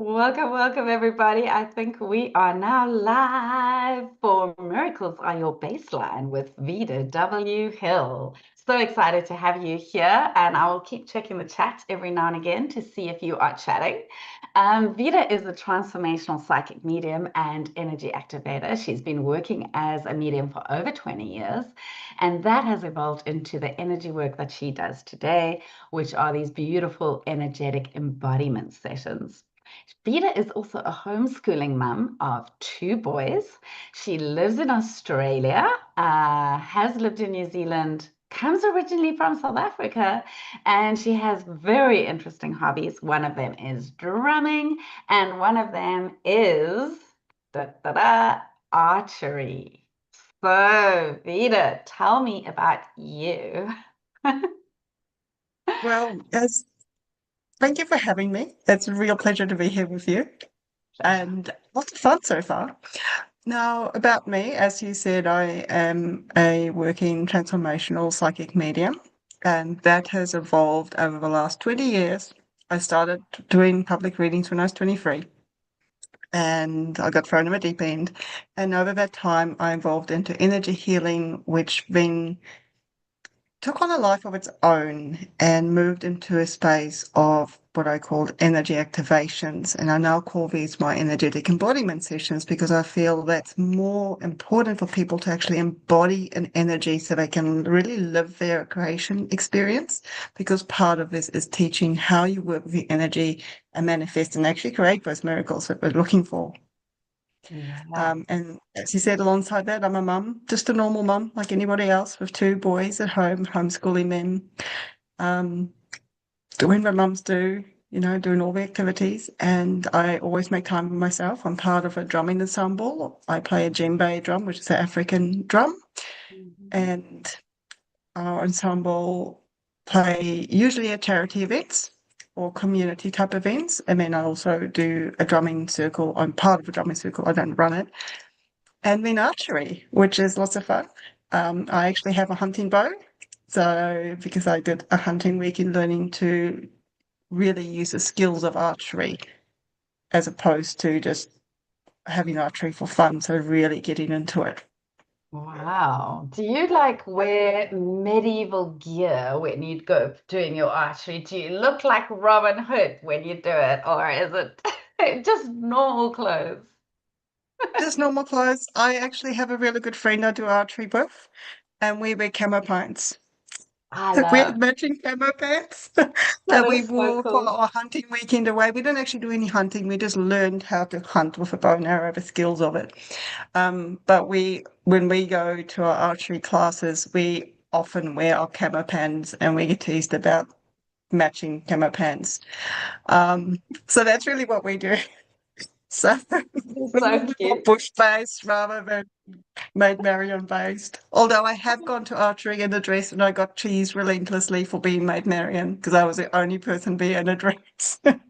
Welcome, welcome, everybody. I think we are now live for Miracles Are Your Baseline with Vida W Hill. So excited to have you here, and I will keep checking the chat every now and again to see if you are chatting. Vida is a transformational psychic medium and energy activator. She's been working as a medium for over 20 years, and that has evolved into the energy work that she does today, which are these beautiful energetic embodiment sessions. Vida is also a homeschooling mum of two boys. She lives in Australia, has lived in New Zealand, comes originally from South Africa, and she has very interesting hobbies. One of them is drumming, and one of them is da, da, da, archery. So, Vida, tell me about you. Well, as thank you for having me. It's a real pleasure to be here with you, Pleasure. and lots of fun so far. Now, about me, as you said, I am a working transformational psychic medium, and that has evolved over the last 20 years. I started doing public readings when I was 23, and I got thrown in the deep end. And over that time, I evolved into energy healing, which then took on a life of its own and moved into a space of what I called energy activations. And I now call these my energetic embodiment sessions because I feel that's more important for people to actually embody an energy so they can really live their creation experience. Because part of this is teaching how you work with the energy and manifest and actually create those miracles that we're looking for. Yeah. And as you said, alongside that, I'm a mum, just a normal mum like anybody else with two boys at home, homeschooling them, um, doing what mums do, doing all the activities. And I always make time for myself. I'm part of a drumming ensemble. I play a djembe drum, which is an African drum. Mhm. And our ensemble play usually at charity events or community type events. And then I also do a drumming circle. I'm part of a drumming circle. I don't run it. And then archery, which is lots of fun. I actually have a hunting bow. So, because I did a hunting week in learning to really use the skills of archery as opposed to just having archery for fun. So, really getting into it. Wow. Do you like wear medieval gear when you go doing your archery? Do you look like Robin Hood when you do it, or is it just normal clothes? Just normal clothes. I actually have a really good friend I do archery with, and we wear camo pants. I We had love. matching camo pants That that we is so wore for cool. our hunting weekend away. We didn't actually do any hunting. We just learned how to hunt with a bow and arrow, the skills of it. But when we go to our archery classes, we often wear our camo pants and we get teased about matching camo pants. So that's really what we do. So It's we're a so little bit more cute. bush-based rather than Maid Marian-based. Although I have gone to archery in a dress and I got teased relentlessly for being Maid Marian because I was the only person being in a dress. That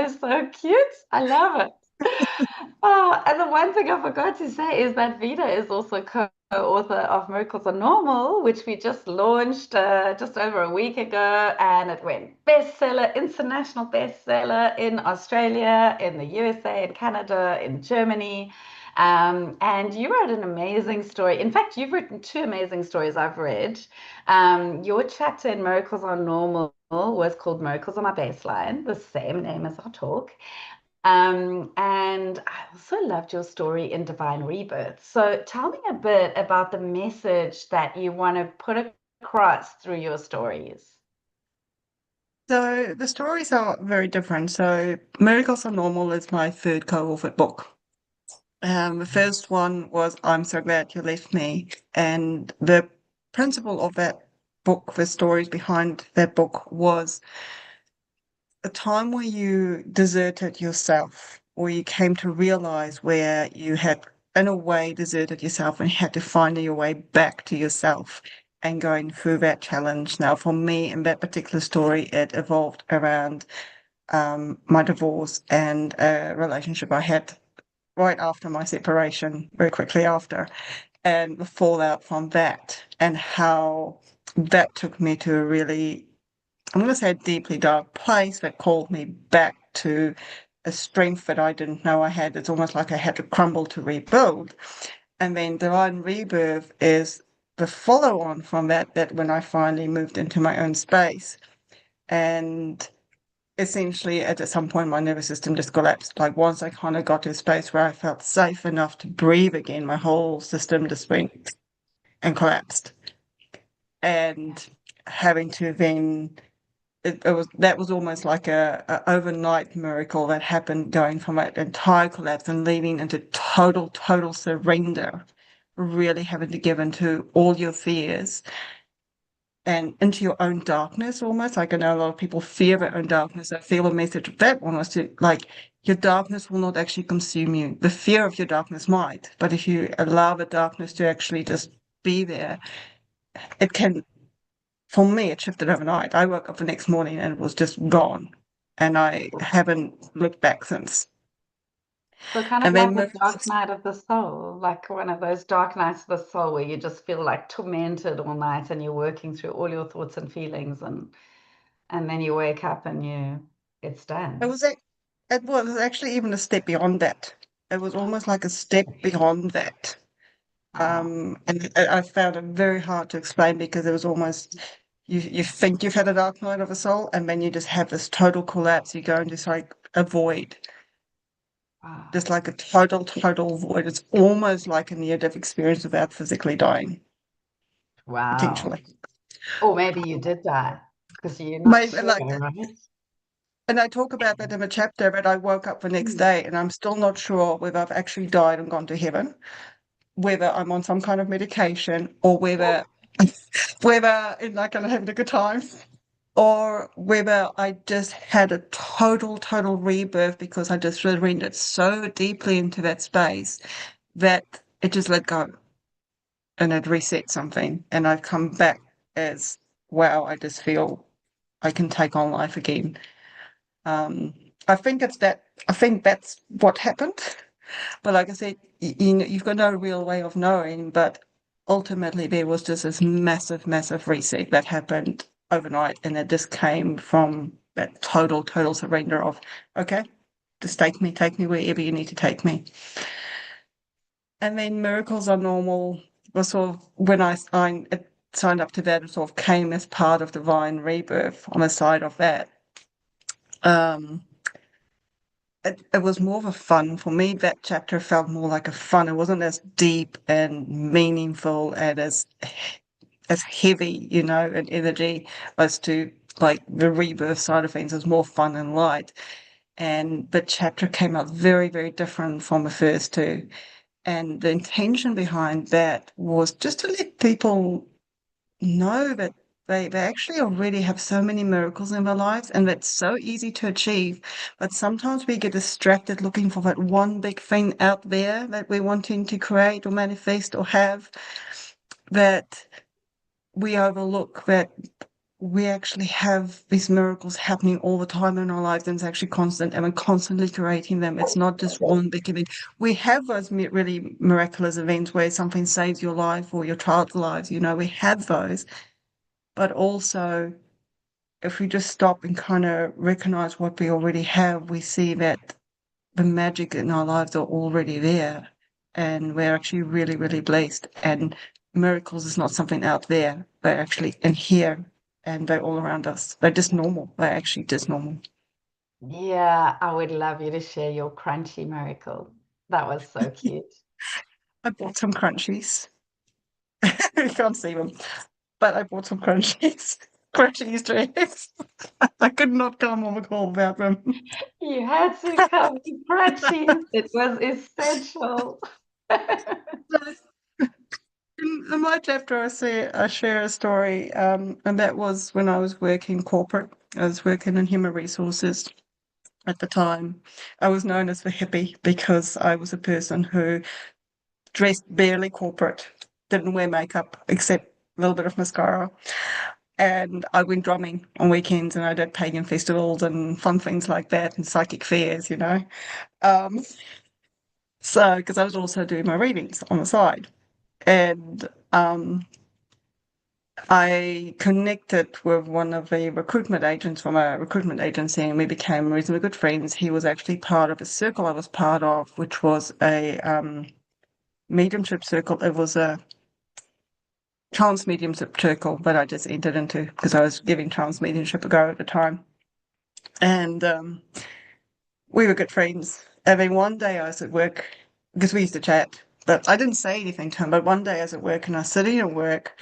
is so cute. I love it. Oh, and the one thing I forgot to say is that Vida is also co-author of Miracles Are Normal, which we just launched just over a week ago, and it went bestseller, international bestseller in Australia, in the USA, in Canada, in Germany. And you wrote an amazing story. In fact, you've written two amazing stories I've read. Your chapter in Miracles Are Normal was called Miracles on My Baseline, the same name as our talk. And I also loved your story in Divine Rebirth. So tell me a bit about the message that you want to put across through your stories. So the stories are very different. So Miracles Are Normal is my third co-authored book. The first one was I'm So Glad You Left Me. And the principle of that book, the stories behind that book was a time where you deserted yourself, or you came to realize where you had, in a way, deserted yourself and had to find your way back to yourself and going through that challenge. Now, for me, in that particular story, it evolved around my divorce and a relationship I had right after my separation, very quickly after, and the fallout from that, and how that took me to a really I'm going to say a deeply dark place that called me back to a strength that I didn't know I had. It's almost like I had to crumble to rebuild. And then Divine Rebirth is the follow on from that, that when I finally moved into my own space. And essentially, at some point, my nervous system just collapsed. Like, once I kind of got to a space where I felt safe enough to breathe again, my whole system just went and collapsed. And having to then it was that was almost like a overnight miracle that happened, going from an entire collapse and leading into total surrender, really having to give into all your fears and into your own darkness. Almost like, I know a lot of people fear their own darkness. I feel a message of that almost, to like, your darkness will not actually consume you. The fear of your darkness might, but if you allow the darkness to actually just be there, it can, for me, it shifted overnight. I woke up the next morning and it was just gone. And I haven't looked back since. So kind of And like then a dark night of the soul, like one of those dark nights of the soul where you just feel like tormented all night and you're working through all your thoughts and feelings and then you wake up and it's it done. was it was actually even a step beyond that. It was almost like a step beyond that. Wow. And I found it very hard to explain, because it was almost, you think you've had a dark night of the soul, and then you just have this total collapse. You go into like a void, Wow. just like a total void. It's almost like a near-death experience without physically dying, Wow. potentially. Or maybe you did die because you're not Maybe sure, like, right? and I talk about that in the chapter, but I woke up the next Mm. day and I'm still not sure whether I've actually died and gone to heaven, whether I'm on some kind of medication, or whether I'm not going to have a good time, or whether I just had a total rebirth, because I just surrendered so deeply into that space that it just let go and it reset something. And I've come back as, wow, I just feel I can take on life again. Um, I think it's that, I think that's what happened. But like I said, you've got no real way of knowing, but ultimately there was just this massive reset that happened overnight, and it just came from that total surrender of, okay, just take me wherever you need to take me. And then miracles are normal. Was sort of when I signed up to that, it sort of came as part of Divine Rebirth on the side of that. Um, it was more of a fun for me. That chapter felt more like a fun. It wasn't as deep and meaningful and as heavy, in energy, as to like the rebirth side of things. It was more fun and light. And the chapter came out very different from the first two. And the intention behind that was just to let people know that they actually already have so many miracles in their lives, and that's so easy to achieve. But sometimes we get distracted looking for that one big thing out there that we're wanting to create or manifest or have, that we overlook that we actually have these miracles happening all the time in our lives, and it's actually constant, and we're constantly creating them. It's not just one big event. We have those really miraculous events where something saves your life or your child's lives. We have those. But also, if we just stop and kind of recognize what we already have, we see that the magic in our lives are already there. And we're actually really blessed. And miracles is not something out there. They're actually in here, and they're all around us. They're just normal. They're actually just normal. Yeah, I would love you to share your crunchy miracle. That was so cute. I bought some crunchies. You can't see them, but I bought some crunchies. Crunchy Easter eggs. I could not come on the call without them. You had to come to crunchies. It was essential. In my chapter, I share a story, and that was when I was working corporate. I was working in human resources at the time. I was known as the hippie because I was a person who dressed barely corporate, didn't wear makeup except a little bit of mascara. And I went drumming on weekends, and I did pagan festivals and fun things like that, and psychic fairs. Um, so, because I was also doing my readings on the side. And I connected with one of the recruitment agents from a recruitment agency, and we became reasonably good friends. He was actually part of a circle I was part of, which was a mediumship circle. It was a trans mediumship circle that I just entered into because I was giving trans mediumship a go at the time. And we were good friends. And then one day I was at work, because we used to chat, but I didn't say anything to him. But one day I was at work and I was sitting at work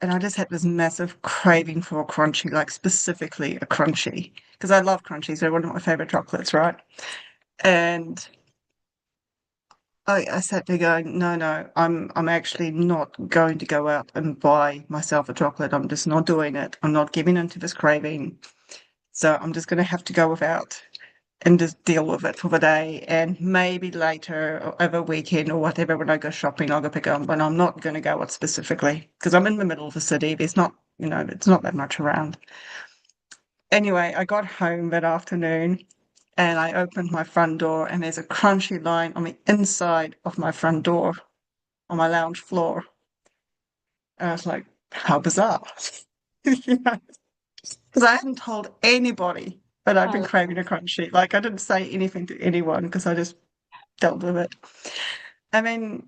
and I just had this massive craving for a Crunchie, like specifically a Crunchie, because I love Crunchies. They're one of my favorite chocolates, right? And I sat there going, no, no, I'm actually not going to go out and buy myself a chocolate. I'm just not doing it. I'm not giving into this craving. So I'm just going to have to go without and just deal with it for the day. And maybe later or over a weekend or whatever, when I go shopping, I'll go pick it up. But I'm not going to go out specifically because I'm in the middle of the city. There's not, it's not that much around. Anyway, I got home that afternoon and I opened my front door and there's a Crunchie line on the inside of my front door on my lounge floor. And I was like, how bizarre. You know, because I hadn't told anybody that I'd been Oh, craving a Crunchie. Like I didn't say anything to anyone because I just dealt with it. And then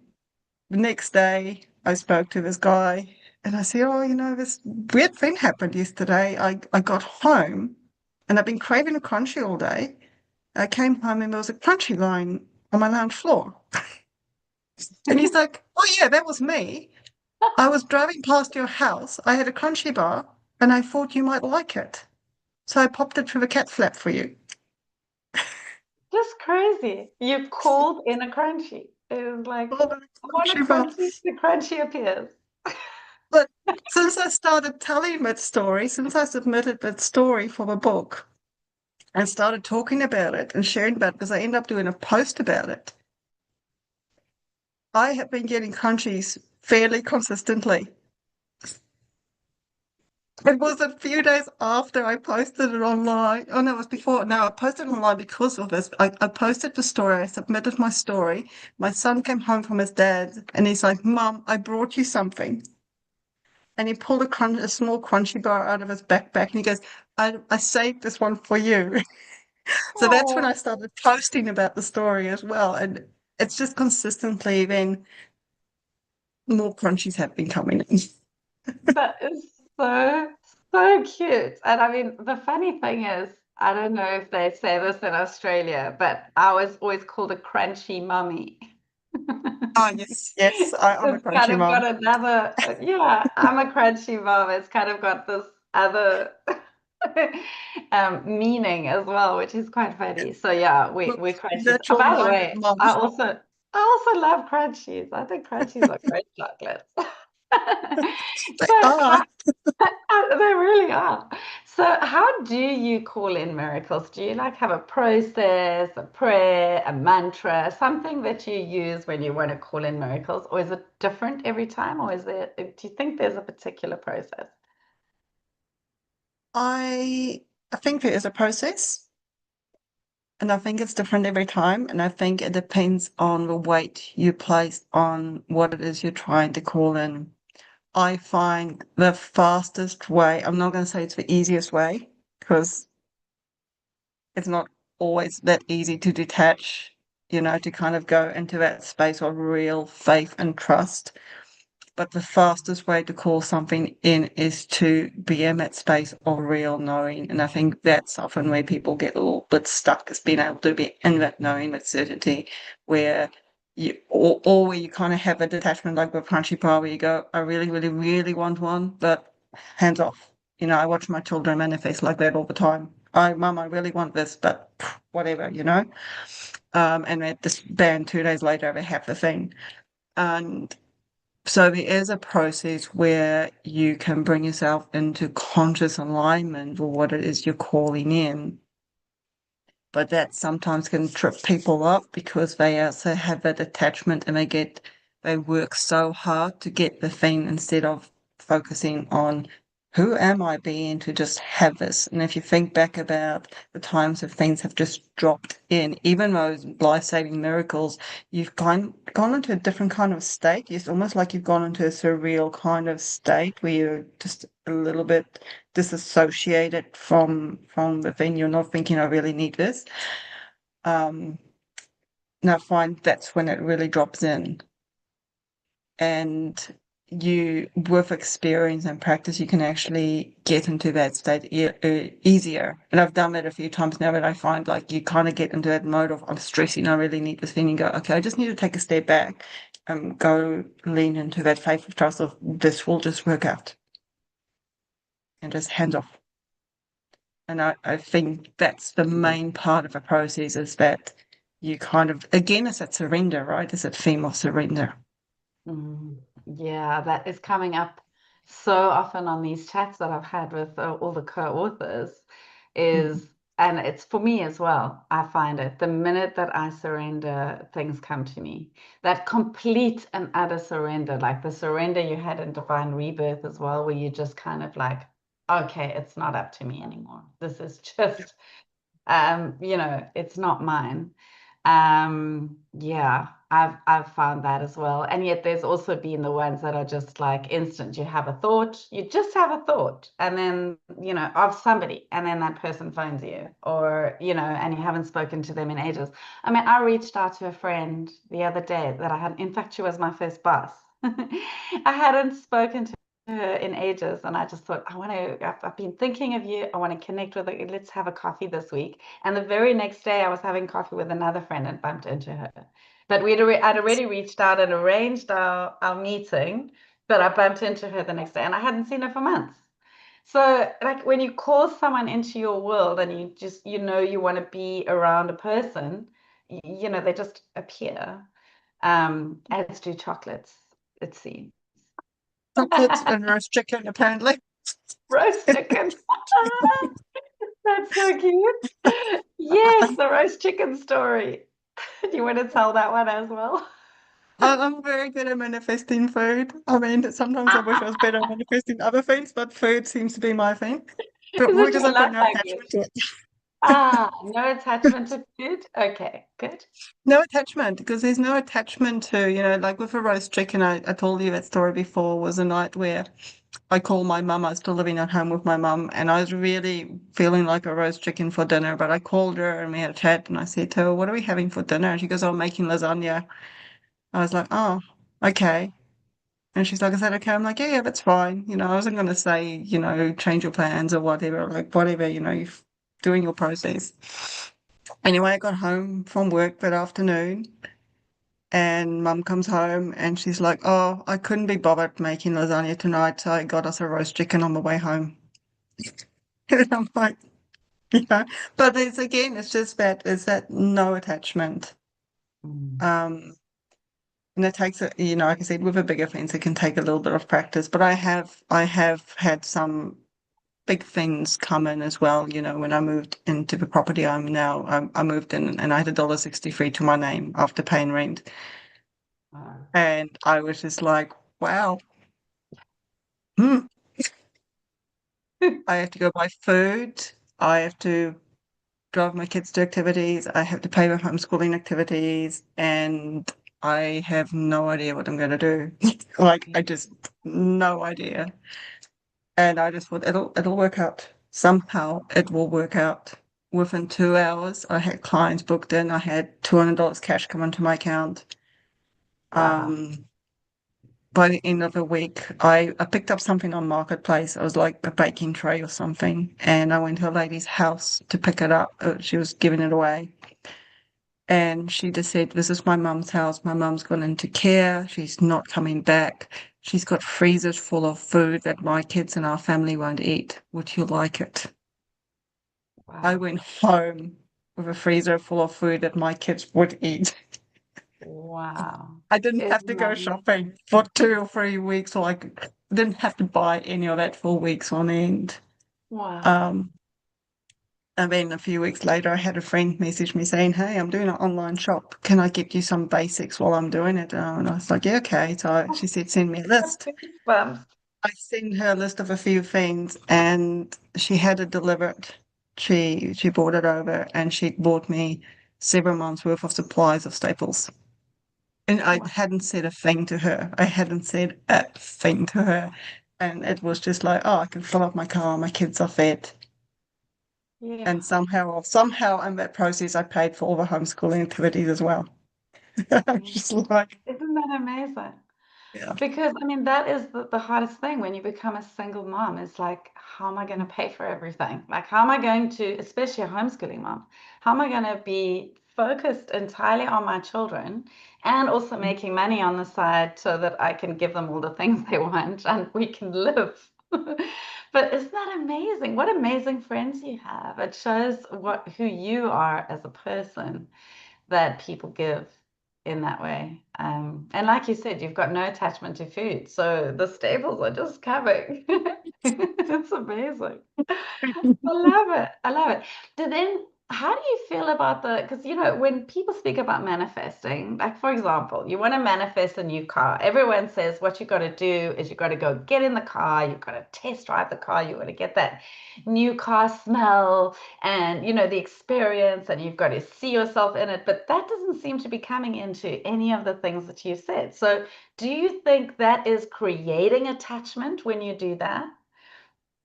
the next day, I spoke to this guy and I said, oh, this weird thing happened yesterday. I got home and I've been craving a Crunchie all day. I came home and there was a Crunchie line on my lounge floor. And he's like, oh, yeah, that was me. I was driving past your house. I had a Crunchie bar and I thought you might like it. So I popped it through the cat flap for you. just crazy. You called in a Crunchie. It was like, Oh, the I want a Crunchie bar. Crunchie, the Crunchie appears. But since I started telling that story, since I submitted that story for the book and started talking about it and sharing about it, because I ended up doing a post about it, I have been getting crunchies fairly consistently. It was a few days after I posted it online. Oh, no, it was before. No, I posted it online because of this. I posted the story. I submitted my story. My son came home from his dad and he's like, Mum, I brought you something. And he pulled a small crunchy bar out of his backpack and he goes, I saved this one for you. So that's when Oh, I started posting about the story as well. And it's just consistently then more crunchies have been coming in. that is so, so cute. And I mean, the funny thing is, I don't know if they say this in Australia, but I was always called a crunchy mummy. Oh, yes, yes, I'm a It's kind crunchy of got mom. another, yeah, I'm a crunchy mom. It's kind of got this other meaning as well, which is quite funny. So yeah, Look, we crunchies. Oh, by the natural-minded way, moms. I also love crunchies. I think crunchies are great chocolates. They So are. they really are. So how do you call in miracles? Do you like have a process, a prayer, a mantra, something that you use when you want to call in miracles, or is it different every time, or is there, do you think there's a particular process? I think there is a process, and I think it's different every time, and I think it depends on the weight you place on what it is you're trying to call in. I find the fastest way, I'm not going to say it's the easiest way, because it's not always that easy to detach, to kind of go into that space of real faith and trust. But the fastest way to call something in is to be in that space of real knowing. And I think that's often where people get a little bit stuck, is being able to be in that knowing, that certainty, where or where you kind of have a detachment like with Crunchy Pie, where you go, I really, really, really want one, but hands off. I watch my children manifest like that all the time. Mum, I really want this, but whatever. And at this band 2 days later, they have the thing. And so there is a process where you can bring yourself into conscious alignment with what it is you're calling in. But that sometimes can trip people up because they also have that attachment and they work so hard to get the thing instead of focusing on who am I being to just have this? And if you think back about the times of things have just dropped in, even those life-saving miracles, you've gone into a different kind of state. It's almost like you've gone into a surreal kind of state where you're just a little bit disassociated from the thing. You're not thinking, I really need this. And I find that's when it really drops in. And you, with experience and practice, you can actually get into that state easier. And I've done that a few times now, but I find like you kind of get into that mode of I'm stressing, I really need this thing, and go, okay, I just need to take a step back and go lean into that faith of trust of this will just work out and just hands off. And I think that's the main part of the process is that you kind of, again, it's that surrender, right? It's that theme of surrender. Mm, yeah, that is coming up so often on these chats that I've had with all the co-authors Mm. is, and it's for me as well. I find it the minute that I surrender, things come to me. That complete and utter surrender, like the surrender you had in Divine Rebirth as well, where you just kind of like, okay, it's not up to me anymore. This is just it's not mine. Yeah, I've found that as well. And yet there's also been the ones that are just like instant. You have a thought, you just have a thought, and then, of somebody, and then that person phones you, or, and you haven't spoken to them in ages. I mean, I reached out to a friend the other day that I had, in fact, she was my first boss. I hadn't spoken to her in ages, and I just thought, I've been thinking of you. I want to connect with her. Let's have a coffee this week. And the very next day, I was having coffee with another friend and bumped into her. But I'd already reached out and arranged our meeting, but I bumped into her the next day and I hadn't seen her for months. So, like when you call someone into your world and you just, you want to be around a person, they just appear, as do chocolates, it seems. Chocolates and roast chicken, apparently. Roast chicken. That's so cute. Yes, the roast chicken story. Do you want to tell that one as well? I'm very good at manifesting food. I mean, sometimes I wish I was better at manifesting other things, but food seems to be my thing. But Is it because your I've got love no attachment language? to it. No attachment to food? Okay, good. No attachment, because there's no attachment to, like with a roast chicken, I told you that story before, was a night where I called my mum. I was still living at home with my mum, and I was really feeling like a roast chicken for dinner. But I called her and we had a chat, and I said to her, "What are we having for dinner?" And she goes, "Oh, I'm making lasagna." I was like, "Oh, okay." And she's like, "Is that okay?" I'm like, "Yeah, that's fine." I wasn't going to say, change your plans or whatever, like whatever, you're doing your process. Anyway, I got home from work that afternoon and mum comes home and she's like, "Oh, I couldn't be bothered making lasagna tonight, so I got us a roast chicken on the way home." And I'm like, yeah. But it's just that, it's that no attachment. Mm. Um, and it takes like I said, with a bigger fence, it can take a little bit of practice. But I have had some big things come in as well. When I moved into the property I'm now, I moved in and I had $1.63 to my name after paying rent. Uh, And I was just like, wow, hmm, I have to go buy food. I have to drive my kids to activities. I have to pay for homeschooling activities, and I have no idea what I'm going to do. Like, I just, no idea. And I just thought it'll work out. Somehow it will work out. Within 2 hours, I had clients booked in. I had $200 cash come into my account. wow. Um, by the end of the week, I picked up something on Marketplace. It was like a baking tray or something. And I went to a lady's house to pick it up. She was giving it away. And she just said, "This is my mum's house. My mum's gone into care. She's not coming back. She's got freezers full of food that my kids and our family won't eat. Would you like it?" I Wow. went home with a freezer full of food that my kids would eat. Wow. I didn't have Isn't to that go shopping amazing? for 2 or 3 weeks, or I didn't have to buy any of that for weeks on end. Wow. Um, and then a few weeks later, I had a friend message me saying, "Hey, I'm doing an online shop. Can I get you some basics while I'm doing it?" And I was like, "Yeah, okay." So she said, "Send me a list." Goosebumps. I sent her a list of a few things and she had it delivered. She brought it over and she bought me several months worth of supplies of staples. And I Wow. hadn't said a thing to her. I hadn't said a thing to her. And it was just like, oh, I can fill up my car, my kids are fed. Yeah. And somehow in that process I paid for all the homeschooling activities as well. I'm Yeah. just like, Isn't that amazing? yeah. Because I mean, that is the hardest thing when you become a single mom is like, how am I going to pay for everything? Like, how am I going to, especially a homeschooling mom, how am I going to be focused entirely on my children and also making money on the side so that I can give them all the things they want and we can live? But isn't that amazing? What amazing friends you have. It shows who you are as a person that people give in that way. And like you said, you've got no attachment to food, so the staples are just coming. It's amazing. I love it. I love it. Then, how do you feel about because when people speak about manifesting, like for example, you want to manifest a new car. Everyone says what you got to do is you got to go get in the car, you've got to test drive the car, you got to get that new car smell and the experience, and you've got to see yourself in it. But that doesn't seem to be coming into any of the things that you said. So, do you think that is creating attachment when you do that?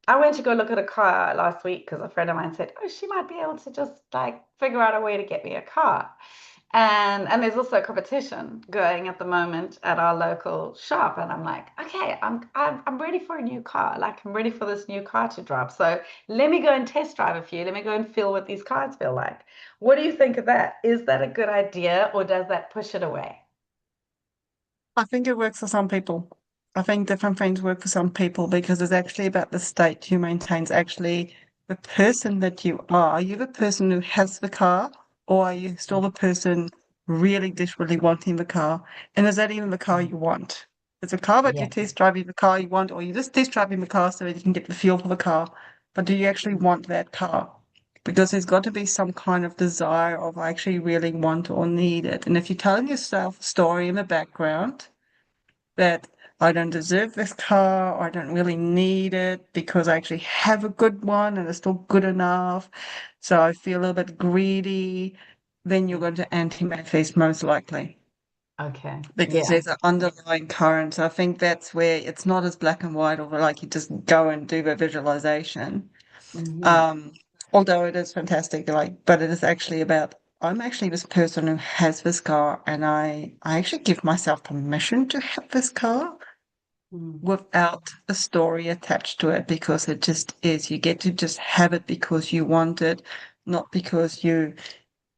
I went to go look at a car last week because a friend of mine said, "Oh, she might be able to just like figure out a way to get me a car." And there's also a competition going at the moment at our local shop, and I'm like, "Okay, I'm ready for a new car. Like I'm ready for this new car to drop. So let me go and test drive a few. Let me go and feel what these cars feel like." What do you think of that? Is that a good idea, or does that push it away? I think it works for some people. I think different things work for some people because it's actually about the state you maintain. It's actually the person that you are. Are you the person who has the car, or are you still the person really desperately wanting the car? And is that even the car you want? Is a car that you Yeah. test driving the car you want, or you just test driving the car so that you can get the feel for the car? But do you actually want that car? Because there's got to be some kind of desire of I actually really want or need it. And if you're telling yourself a story in the background, that I don't deserve this car, or I don't really need it because I actually have a good one and it's still good enough. So I feel a little bit greedy, then you're going to anti-manifest most likely Okay. because Yeah. there's an underlying current. So I think that's where it's not as black and white or like you just go and do the visualization. Hmm. Um, Although it is fantastic, like, but it is actually about I'm actually this person who has this car and I actually give myself permission to have this car Mm. without a story attached to it because it just is. You get to just have it because you want it, not because you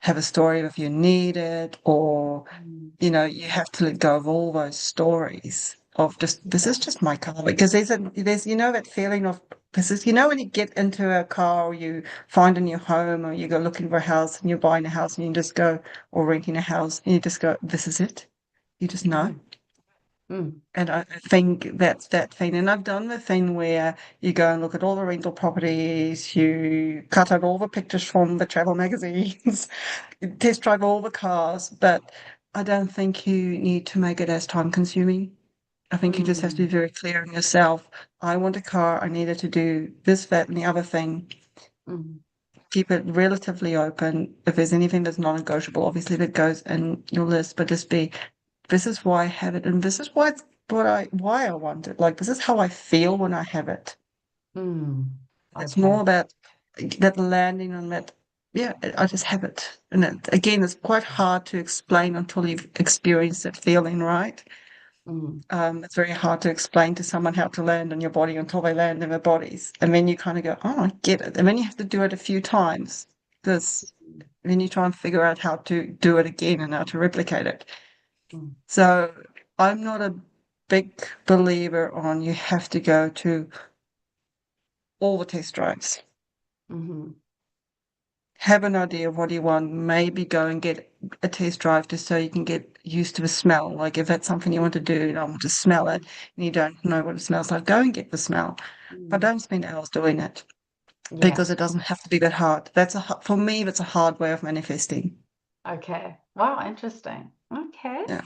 have a story of you need it or, Mm. you have to let go of all those stories of just, this Yeah. is just my car. Because there's, that feeling of, this is, when you get into a car or you find a new home or you go looking for a house and you're buying a house and you just go, or renting a house and you just go, this is it. You just know. Mm. Mm. And I think that's that thing. And I've done the thing where you go and look at all the rental properties, you cut out all the pictures from the travel magazines, you test drive all the cars, but I don't think you need to make it as time consuming. I think you just have to be Mm. very clear in yourself. I want a car, I needed to do this, that, and the other thing. Mm. Keep it relatively open. If there's anything that's non-negotiable, obviously that goes in your list, but just be this is why I have it, and this is why I want it. Like this is how I feel when I have it. Mm. It's Okay. more about that landing on that. Yeah, I just have it, and again, it's quite hard to explain until you've experienced that feeling, right? Mm. It's very hard to explain to someone how to land on your body until they land in their bodies, and then you kind of go, "Oh, I get it," and then you have to do it a few times because then you try and figure out how to do it again and how to replicate it. Mm. So I'm not a big believer on you have to go to all the test drives. Mm-hmm. Have an idea of what you want. Maybe go and get a test drive just so you can get used to the smell. Like if that's something you want to do, you don't want to smell it and you don't know what it smells like, go and get the smell. But Mm. don't spend hours doing it Yeah. because it doesn't have to be that hard. For me, that's a hard way of manifesting. Okay. Wow, interesting. Okay. Yeah.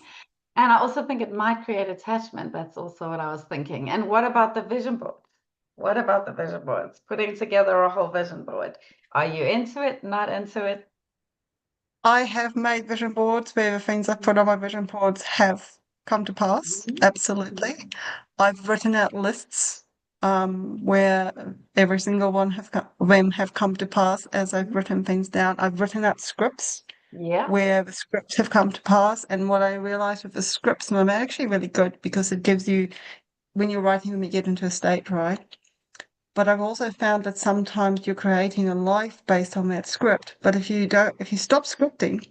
And I also think it might create attachment. That's also what I was thinking. And what about the vision board? What about the vision boards? Putting together a whole vision board. Are you into it? Not into it? I have made vision boards where the things I've put on my vision boards have come to pass. Mhm. Absolutely. I've written out lists where every single one of them have come to pass as I've written things down. I've written out scripts Yeah. where the scripts have come to pass. And what I realized with the scripts, and they're actually really good because it gives you, when you're writing them, you get into a state, right? But I've also found that sometimes you're creating a life based on that script. But if you stop scripting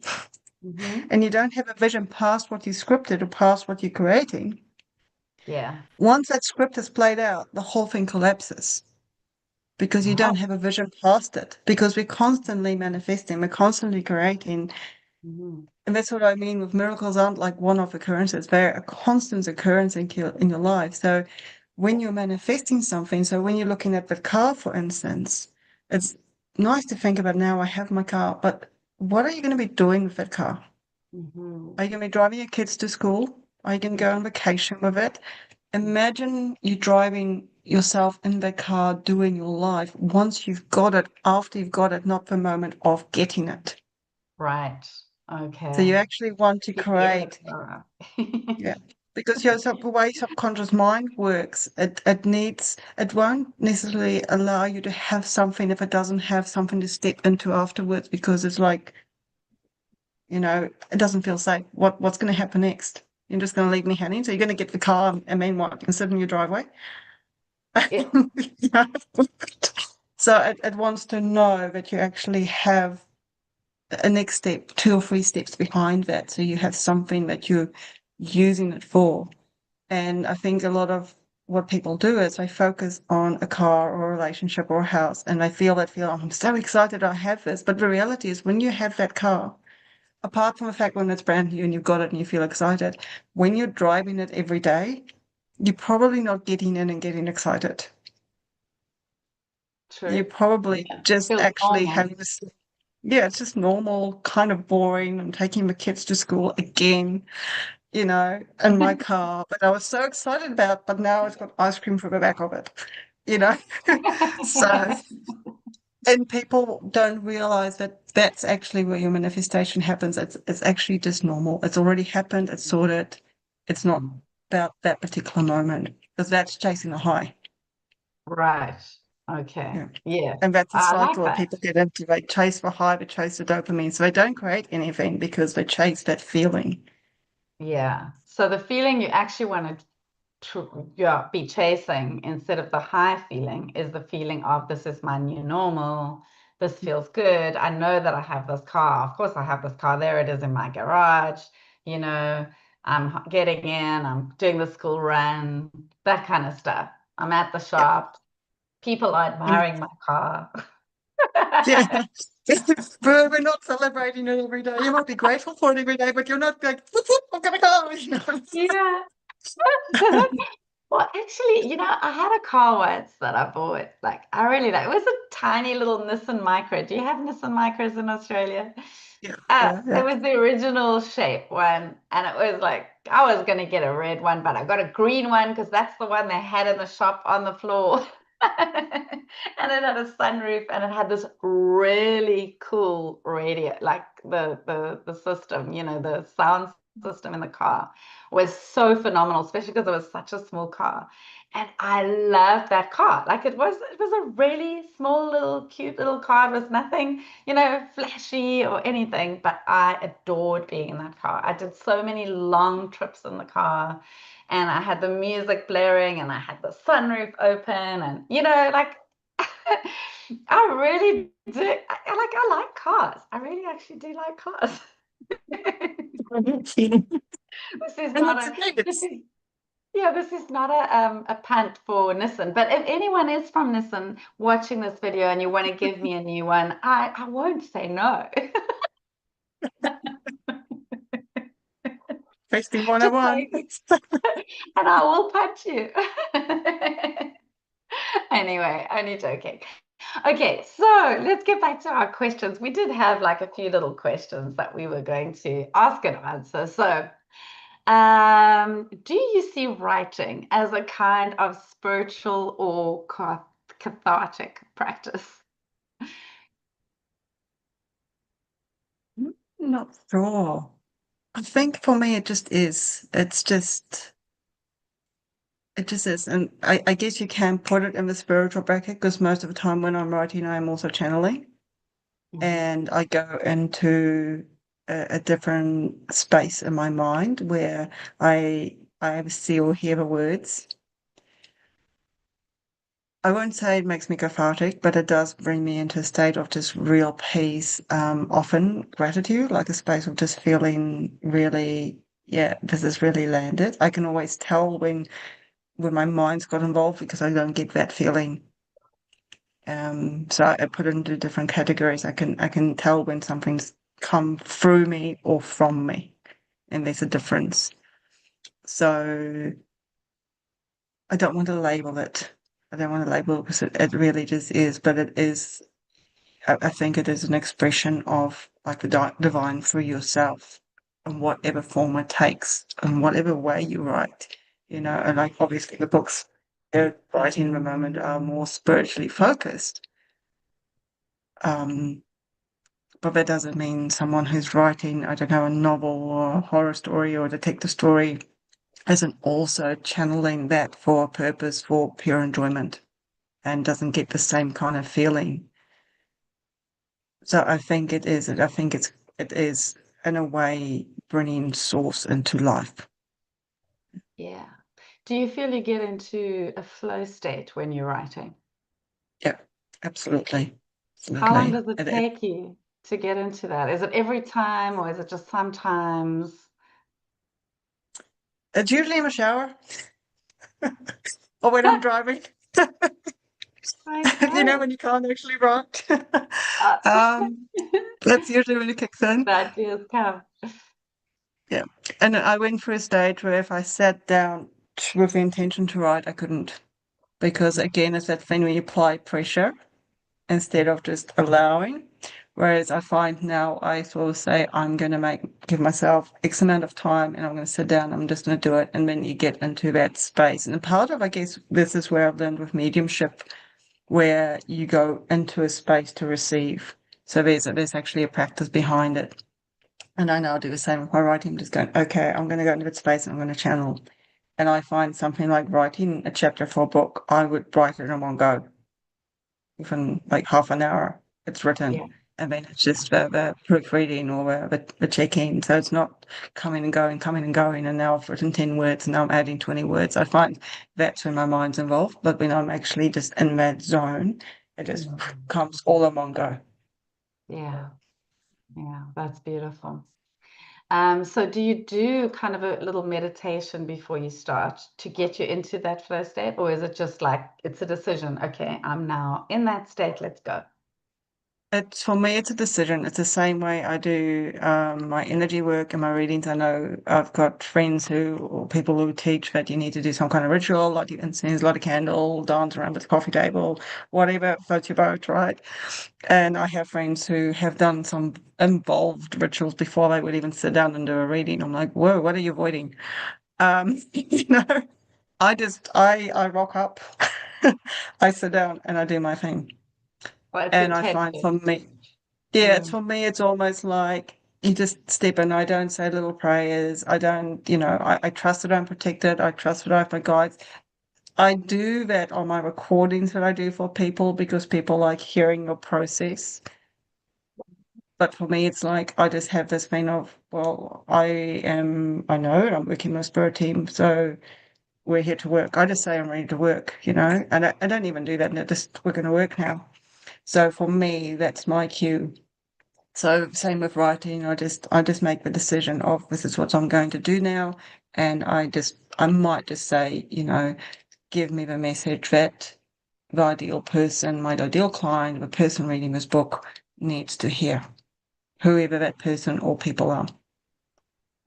Hmm. and you don't have a vision past what you scripted or past what you're creating, Yeah. once that script is played out, the whole thing collapses because you don't Right. have a vision past it. Because we're constantly manifesting, we're constantly creating. Mhm. And that's what I mean with miracles aren't like one-off occurrences. They're a constant occurrence in your life. So when you're manifesting something, so when you're looking at the car, for instance, it's nice to think about now I have my car, but what are you going to be doing with that car? Mhm. Are you going to be driving your kids to school? Are you going to go on vacation with it? Imagine you driving yourself in the car doing your life once you've got it, after you've got it, not the moment of getting it. Right. So you Okay. actually want to Keep the create, air. yeah, because the way subconscious mind works, it won't necessarily allow you to have something if it doesn't have something to step into afterwards because it's like, it doesn't feel safe. What's going to happen next? You're just going to leave me hanging? So you're going to get the car and then what? And sit in your driveway? Yeah. Yeah. So it wants to know that you actually have a next step, two or three steps behind that. So you have something that you're using it for. And I think a lot of what people do is they focus on a car or a relationship or a house and they feel, oh, I'm so excited I have this. But the reality is when you have that car, apart from the fact when it's brand new and you've got it and you feel excited, when you're driving it every day, you're probably not getting in and getting excited. You're True. probably Yeah. just Feels actually normal. having this, yeah, it's just normal, kind of boring. I'm taking the kids to school again, in my car. But I was so excited about, but now it's got ice cream for the back of it, you know? So, and people don't realize that that's actually where your manifestation happens. It's actually just normal. It's already happened. It's sorted. It's not about that particular moment because that's chasing a high. Right. Okay. Yeah. Yeah. And that's a I like cycle that that. people get into. They chase the high, they chase the dopamine. So they don't create anything because they chase that feeling. Yeah. So the feeling you actually want to yeah, be chasing instead of the high feeling is the feeling of this is my new normal. This feels good. I know that I have this car. Of course, I have this car. There it is in my garage. You know, I'm getting in, I'm doing the school run, that kind of stuff. I'm at the Yep. shop. People are And admiring my car. yeah, we're not celebrating it every day. You might be grateful for it every day, but you're not like, whoop, whoop, I'm gonna go. Yeah. Well, actually, I had a car once that I bought. Like, I really like. It was a tiny little Nissan Micra. Do you have Nissan Micras in Australia? Yeah, yeah, It yeah. was the original shape one, and it was like I was gonna get a red one, but I got a green one because that's the one they had in the shop on the floor. And it had a sunroof, and it had this really cool radio, like the system, the sound system in the car was so phenomenal, especially because it was such a small car. And I loved that car. Like it was a really small little cute little car. It was nothing, flashy or anything, but I adored being in that car. I did so many long trips in the car, and I had the music blaring and I had the sunroof open, and like I really do. I like cars. I really actually do like cars. This is And not that's a the thing. this is yeah, this is not a punt for Nissan. But if anyone is from Nissan watching this video and you want to give me a new one, I won't say no. Tasting Just 101. say, and I will punch you. Anyway, only joking. Okay, so let's get back to our questions. We did have like a few little questions that we were going to ask and answer. So Do you see writing as a kind of spiritual or cathartic practice? Not sure. I think for me it just is. It just is. And I guess you can put it in the spiritual bracket because most of the time when I'm writing, I'm also channeling Mhm. and I go into a different space in my mind where I see or hear the words. I won't say it makes me cathartic, but it does bring me into a state of just real peace, often gratitude, like a space of just feeling really, yeah, this has really landed. I can always tell when my mind's got involved because I don't get that feeling. So I put it into different categories. I can tell when something's come through me or from me, and there's a difference. So I don't want to label it. I don't want to label it because it really just is, but it is. I think it is an expression of like the divine through yourself, in whatever form it takes, in whatever way you write. And like obviously the books they're writing at the moment are more spiritually focused. Um, But that doesn't mean someone who's writing, I don't know, a novel or a horror story or a detective story isn't also channeling that for a purpose for pure enjoyment and doesn't get the same kind of feeling. So I think it is. I think it is in a way bringing source into life. Yeah. Do you feel you get into a flow state when you're writing? Yeah, absolutely, How long absolutely. does it take you to get into that? Is it every time or is it just sometimes? It's usually in the shower or when I'm driving. Okay. When you can't actually write. Uh, um, that's usually when it kicks in. the ideas come. Yeah. And I went through a stage where if I sat down with the intention to write, I couldn't. Because again, it's that thing where you apply pressure instead of just allowing. Whereas I find now I sort of say, I'm going to give myself X amount of time and I'm going to sit down, I'm just going to do it. And then you get into that space. And part of, I guess, this is where I've learned with mediumship, where you go into a space to receive. So there's actually a practice behind it. And I now do the same with my writing. I'm just going, okay, I'm going to go into that space and I'm going to channel. And I find something like writing a chapter for a book, I would write it in one go, even like half an hour. It's Yeah. written. And then it's just the proofreading or the checking. So it's not coming and going. And now I've written 10 words and now I'm adding 20 words. I find that's when my mind's involved. But when I'm actually just in that zone, it just Mhm. comes all in one go. Yeah. Yeah. That's beautiful. So do you do kind of a little meditation before you start to get you into that flow state, or is it just like it's a decision? Okay, I'm now in that state, let's go. It's for me, it's a decision. It's the same way I do my energy work and my readings. I know I've got friends or people who teach that you need to do some kind of ritual, light the incense, light a candle, dance around the coffee table, whatever floats your boat, right? And I have friends who have done some involved rituals before they would even sit down and do a reading. I'm like, whoa, what are you avoiding? You know, I rock up, I sit down and I do my thing. Well, it's And I find for intention. me, yeah, it's Mm, for me, it's almost like you just step in. I don't say little prayers. I don't, I trust that I'm protected. I trust that I have my guides. I do that on my recordings that I do for people because people like hearing your process. But for me, it's like I just have this thing of, well, I know I'm working with a spirit team, so we're here to work. I just say I'm ready to work, and I don't even do that. And just we're going to work now. So for me, that's my cue. So same with writing, I just make the decision of this is what I'm going to do now, and I might just say, give me the message that the ideal person, my ideal client, the person reading this book needs to hear, whoever that person or people are.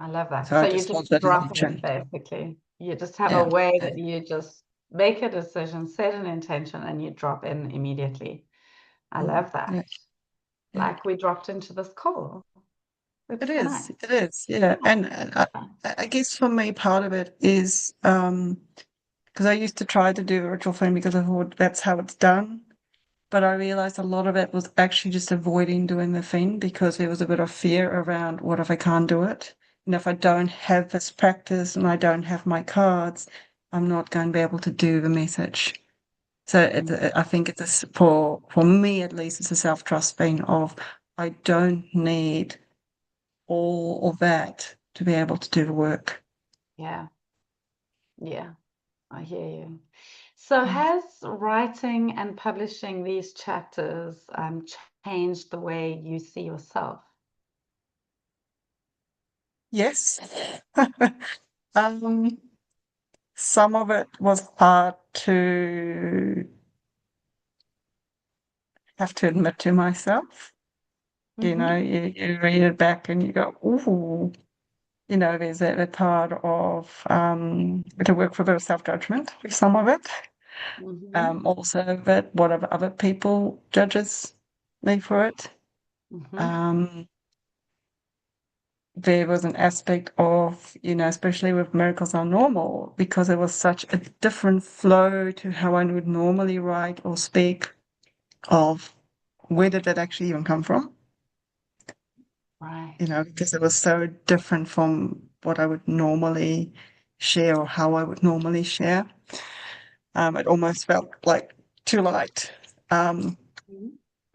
I love that. So So I you just just hold that drop in, intention. basically. You just have a Yeah. way Yeah. that you just make a decision, set an intention, and you drop in immediately. I love that. Yeah. Yeah. Like we dropped into this call. It's It so nice. is. It is. Yeah. And I guess for me, part of it is because I used to try to do a ritual thing because I thought that's how it's done. But I realized a lot of it was actually just avoiding doing the thing because there was a bit of fear around what if I can't do it? And if I don't have this practice and I don't have my cards, I'm not going to be able to do the message. So I think it's for me at least, it's a self-trust thing of I don't need all of that to be able to do the work. Yeah, yeah, I hear you. So has writing and publishing these chapters changed the way you see yourself? Yes. um, some of it was hard to have to admit to myself. Mm-hmm. You read it back and you go, ooh, there's that part of to work for a bit of self-judgment with some of it. Mm-hmm. Also that what other people judges me for it. Mm-hmm. Um, there was an aspect of, especially with Miracles Are Normal, because it was such a different flow to how I would normally write or speak of where did that actually even come from? Right. Because it was so different from what I would normally share or how I would normally share. It almost felt like too light. Um, Mhm.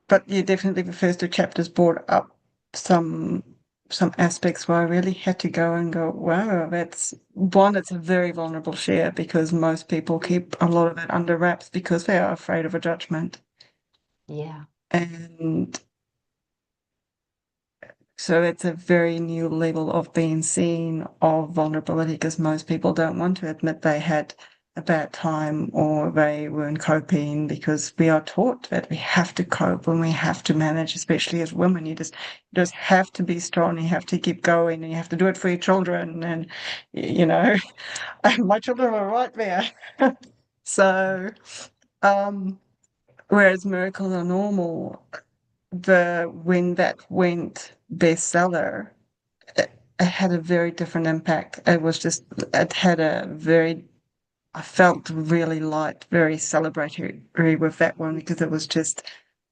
but yeah, definitely the first two chapters brought up some some aspects where I really had to go and go, wow, that's one, it's a very vulnerable share because most people keep a lot of it under wraps because they are afraid of a judgment. Yeah. And so it's a very new level of being seen of vulnerability because most people don't want to admit they had a bad time or they weren't coping because we are taught that we have to cope and we have to manage, especially as women. You just have to be strong, you have to keep going, and you have to do it for your children. And you know, my children were right there. So, um, whereas miracles are normal, when that went bestseller, it had a very different impact. It had a very, I felt really light, very celebratory with that one because it was just,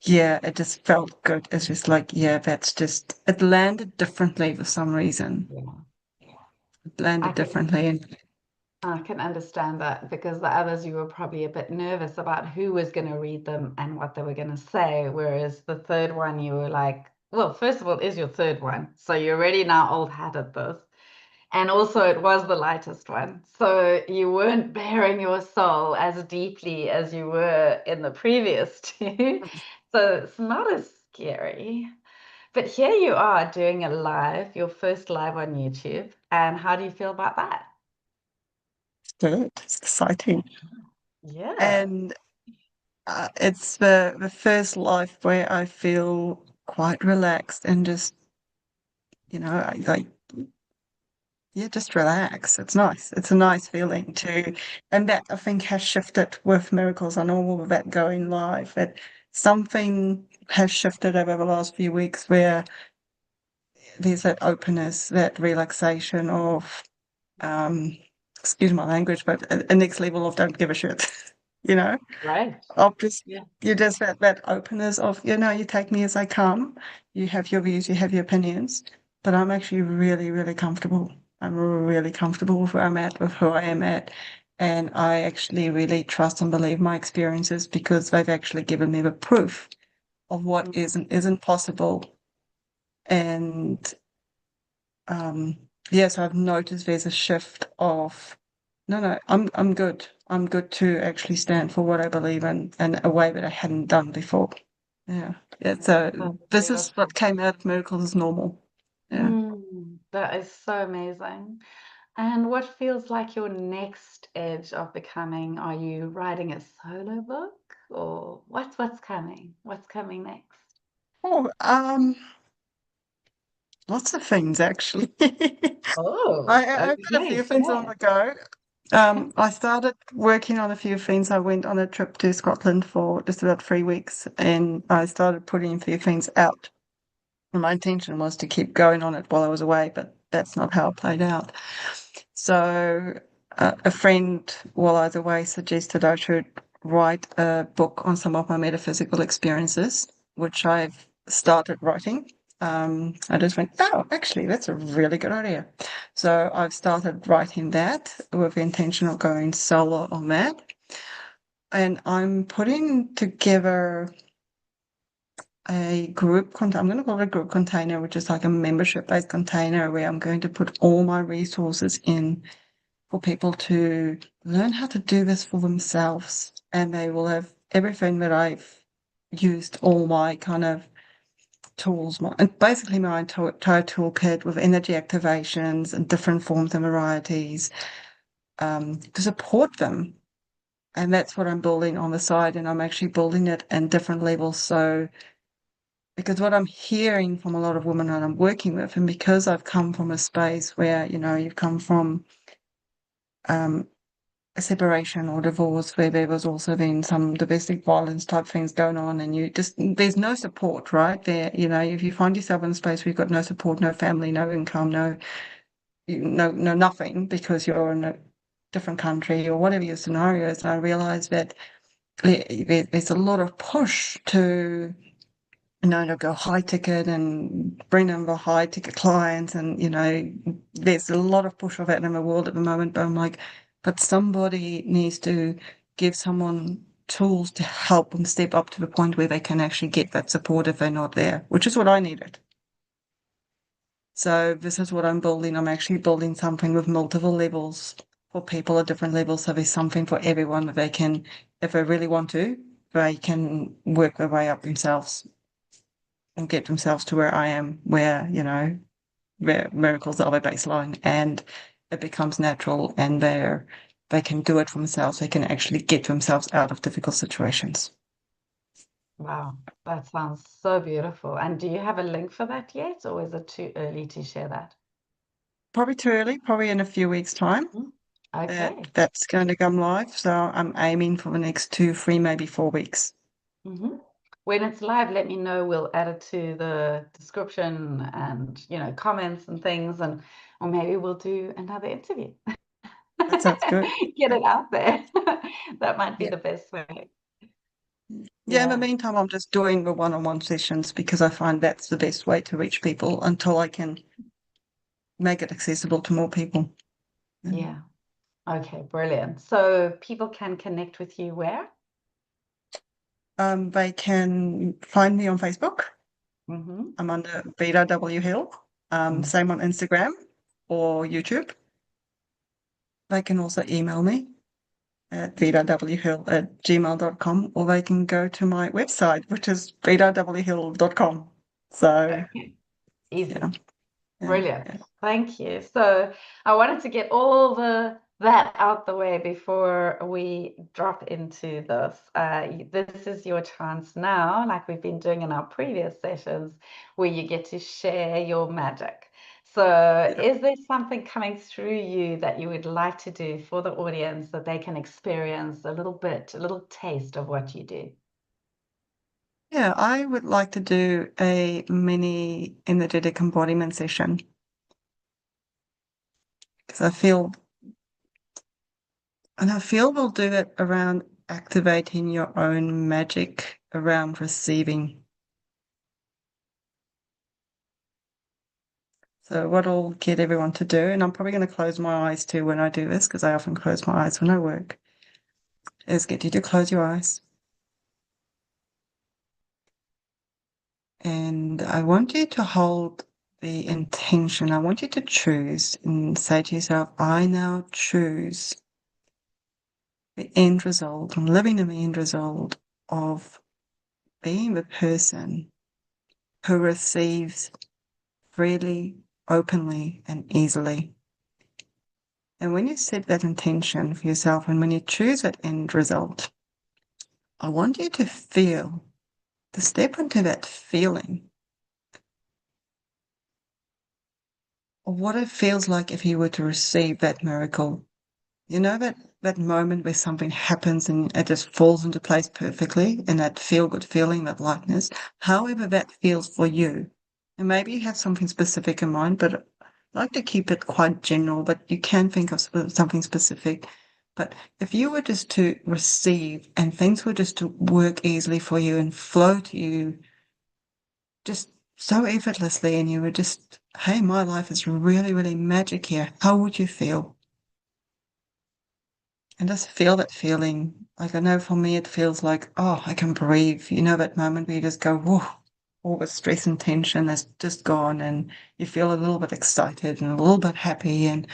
yeah, it just felt good. It's just like, yeah, it landed differently for some reason. Yeah. It I landed can differently. And I can understand that because the others you were probably a bit nervous about who was going to read them and what they were going to say, whereas the third one you were like, well, first of all, it is your third one, so you're already now old hat at this. And also, it was the lightest one. So you weren't bearing your soul as deeply as you were in the previous two. So it's not as scary. But here you are doing a live, your first live on YouTube. And how do you feel about that? it's good. It's exciting. Yeah. And it's the first life where I feel quite relaxed and just, like yeah, just relax. It's nice. It's a nice feeling too. And that I think has shifted with Miracles on all of that going live. That something has shifted over the last few weeks where there's that openness, that relaxation of um excuse my language, but a next level of don't give a shit. You know? Right. Of just Yeah. you just that openness of, you take me as I come. You have your views, you have your opinions, but I'm actually really, really comfortable. I'm really comfortable with where I'm at, with who I am at. And I actually really trust and believe my experiences because they've actually given me the proof of what is and isn't possible. And um, yes, I've noticed there's a shift of no, no, I'm good. I'm good to actually stand for what I believe in a way that I hadn't done before. Yeah. Yeah. So That's this is beautiful. what came out of Miracles is Normal. Yeah. That is so amazing. And what feels like your next edge of becoming? Are you writing a solo book or what's coming? What's coming next? Oh, lots of things actually. Oh, I've got a okay, few things on share. the go. I started working on a few things. I went on a trip to Scotland for just about 3 weeks and I started putting a few things out. And my intention was to keep going on it while I was away, but that's not how it played out. So a friend while I was away suggested I should write a book on some of my metaphysical experiences, which I've started writing. I just went, oh, actually, that's a really good idea. So I've started writing that with the intention of going solo on that. And I'm putting together a group container. I'm going to call it a group container, which is like a membership-based container where I'm going to put all my resources in for people to learn how to do this for themselves. And they will have everything that I've used, all my kind of tools, and basically my entire toolkit with energy activations and different forms and varieties to support them. And that's what I'm building on the side. And I'm actually building it in different levels. So because what I'm hearing from a lot of women that I'm working with, and because I've come from a space where, you've come from a separation or divorce where there was also then some domestic violence type things going on, and there's no support, right? There, if you find yourself in a space where you've got no support, no family, no income, no nothing because you're in a different country or whatever your scenario is, and I realize that there's a lot of push to to go high ticket and bring in the high ticket clients. And, there's a lot of push of that in the world at the moment. But I'm like, but somebody needs to give someone tools to help them step up to the point where they can actually get that support if they're not there, which is what I needed. So this is what I'm building. I'm actually building something with multiple levels for people at different levels. So there's something for everyone that they can, if they really want to, they can work their way up themselves and get themselves to where I am, where, where miracles are their baseline and it becomes natural and they can do it for themselves. They can actually get themselves out of difficult situations. Wow, that sounds so beautiful. And do you have a link for that yet, or is it too early to share that? Probably too early, probably in a few weeks' time. Mm, okay. That's going to come live. So I'm aiming for the next 2, 3, maybe 4 weeks. hmm When it's live, let me know. We'll add it to the description and, comments and things, and or maybe we'll do another interview. That sounds good. Get it out there. That might be Yeah. the best way. Yeah, in the Yeah. meantime, I'm just doing the one-on-one sessions because I find that's the best way to reach people until I can make it accessible to more people. Yeah. Okay, brilliant. So people can connect with you where? They can find me on Facebook. Mm-hmm. I'm under Vida W Hill. Same on Instagram or YouTube. They can also email me at vidawhill@gmail.com, or they can go to my website, which is vidawhill.com. So, Okay, easy. yeah, yeah, Brilliant. yeah. Thank you. So I wanted to get all that out the way before we drop into this. This is your chance now, like we've been doing in our previous sessions, where you get to share your magic. So Yeah. is there something coming through you that you would like to do for the audience that they can experience a little bit, a little taste of what you do? Yeah, I would like to do a mini energetic embodiment session because I feel we'll do it around activating your own magic around receiving. So what I'll get everyone to do, and I'm probably going to close my eyes too when I do this, because I often close my eyes when I work, is get you to close your eyes. And I want you to hold the intention. I want you to choose and say to yourself, I now choose the end result. I'm living in the end result of being the person who receives freely, openly, and easily. And when you set that intention for yourself and when you choose that end result, I want you to step into that feeling of what it feels like if you were to receive that miracle. You know that moment where something happens and it just falls into place perfectly, and that feel-good feeling, that lightness, however that feels for you. And maybe you have something specific in mind, but I like to keep it quite general, but you can think of something specific. But if you were just to receive and things were just to work easily for you and flow to you just so effortlessly, and you were just, hey, my life is really, really magic here, how would you feel? And just feel that feeling. Like I know for me, it feels like, oh, I can breathe. You know, that moment where you just go, whoa, all the stress and tension is just gone, and you feel a little bit excited and a little bit happy. And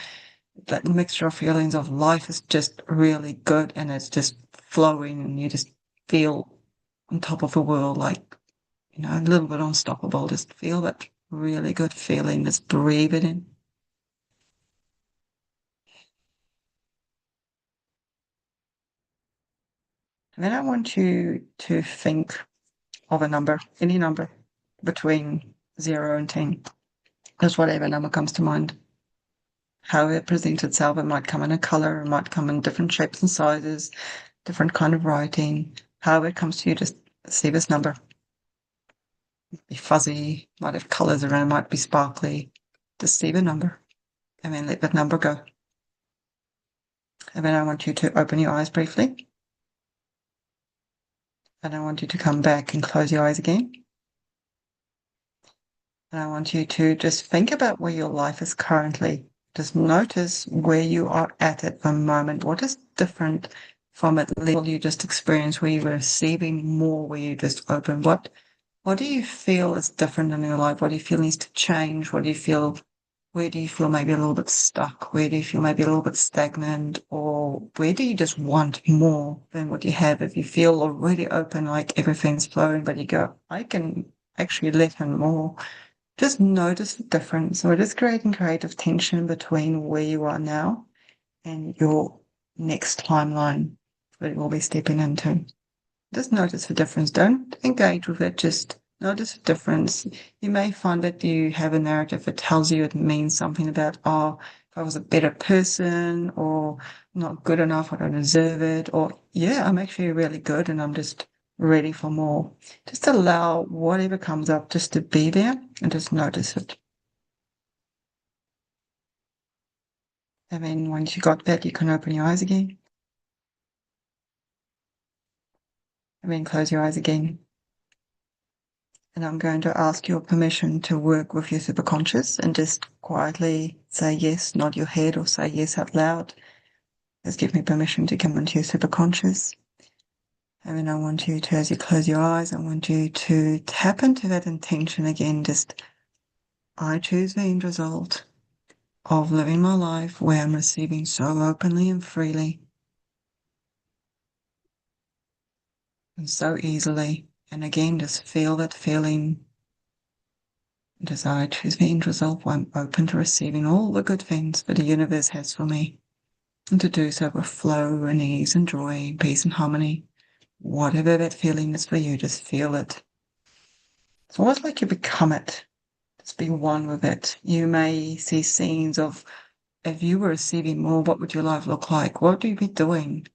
that mixture of feelings of life is just really good, and it's just flowing, and you just feel on top of the world, like, a little bit unstoppable. Just feel that really good feeling. Just breathe it in. And then I want you to think of a number, any number between 0 and 10, just whatever number comes to mind. How it presents itself, it might come in a color, it might come in different shapes and sizes, different kind of writing. However it comes to you, just see this number. Be fuzzy, might have colors around, might be sparkly. Just see the number and then let that number go. And then I want you to open your eyes briefly. And I want you to come back and close your eyes again. And I want you to just think about where your life is currently. Just notice where you are at the moment. What is different from that level you just experienced where you were receiving more, where you just open? What do you feel is different in your life? What do you feel needs to change? Where do you feel maybe a little bit stuck? Where do you feel maybe a little bit stagnant? Or where do you just want more than what you have? If you feel already open, like everything's flowing, but you go, I can actually let in more. Just notice the difference. So it is creating creative tension between where you are now and your next timeline that you will be stepping into. Just notice the difference. Don't engage with it. Just notice the difference. You may find that you have a narrative that tells you it means something about, oh, if I was a better person or not good enough, I don't deserve it. Or, yeah, I'm actually really good and I'm just ready for more. Just allow whatever comes up just to be there and just notice it. And then once you got that, you can open your eyes again. And then close your eyes again. And I'm going to ask your permission to work with your superconscious and just quietly say yes, nod your head or say yes out loud. Just give me permission to come into your superconscious. And then I want you to, as you close your eyes, I want you to tap into that intention again. Just, I choose the end result of living my life where I'm receiving so openly and freely and so easily. And again, just feel that feeling. As I choose the end result, I'm open to receiving all the good things that the universe has for me, and to do so with flow and ease and joy, peace and harmony. Whatever that feeling is for you, just feel it. It's almost like you become it. Just be one with it. You may see scenes of, if you were receiving more, what would your life look like? What would you be doing?